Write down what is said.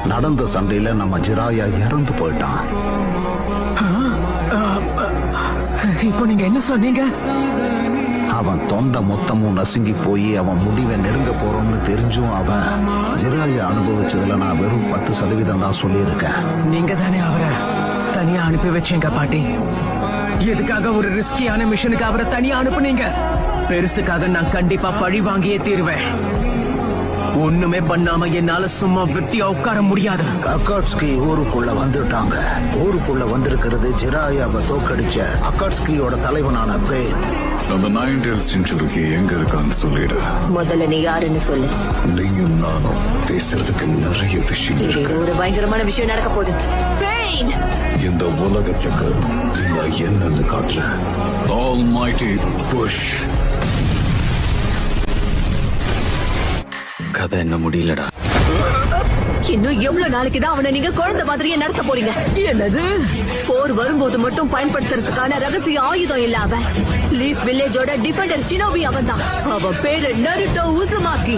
நடந்த சண்டையில நம்ம ஜிராயா இறந்து போயிட்டான். இப்போ நீங்க என்ன சொன்னீங்க? அவன் தொண்டை மொத்தமும் நசுங்கி போய் அவன் முடிவை நெருங்க போறோம்னு தெரிஞ்சும் அவன் ஜிராயா அனுபவிச்சதுல நான் வெறும் 10% தான் சொல்லியிருக்கேன். நீங்க தானே அவரை தனியா அனுப்பி வச்சீங்க பாட்டி. எதுக்காக ஒரு ரிஸ்கியான மிஷனுக்கு அவரை தனியா அனுப்புனீங்க? பெருசுக்காக நான் கண்டிப்பா பழி வாங்கியே தீருவேன். ஒண்ணுமே பண்ணாம என்னால சும்மா வெட்டியா உட்கார முடியாது. அக்காட்ஸ்கி ஊருக்குள்ள வந்துட்டாங்க. ஊருக்குள்ள வந்திருக்கிறது ஜிராயாவை தோக்கடிச்ச அக்காட்ஸ்கியோட தலைவனான பேன். நம்ம 19th செஞ்சுரிக்கு எங்க இருக்கான்னு சொல்லிடு. முதல்ல நீ யாருன்னு சொல்லு. நீயும் நானும் பேசுறதுக்கு நிறைய விஷயம் இருக்கு. ஒரு பயங்கரமான விஷயம் நடக்க போகுது. பெயின் இந்த உலகத்துக்கு நான் என்னன்னு காட்டுறேன். Almighty Bush. கதை என்ன முடியலடா. இன்னும் எவ்வளவு நாளைக்கு தான் அவனை நீங்க குழந்தை மாதிரியே நடத்த போறீங்க? என்னது? போர் வரும்போது மட்டும் பயன்படுத்துறதுக்கான ரகசிய ஆயுதம் இல்ல அவன். லீஃப் வில்லேஜோட டிஃபெண்டர் ஷினோபி அவன் தான். அவன் பேரு நருட்டோ உசுமாக்கி.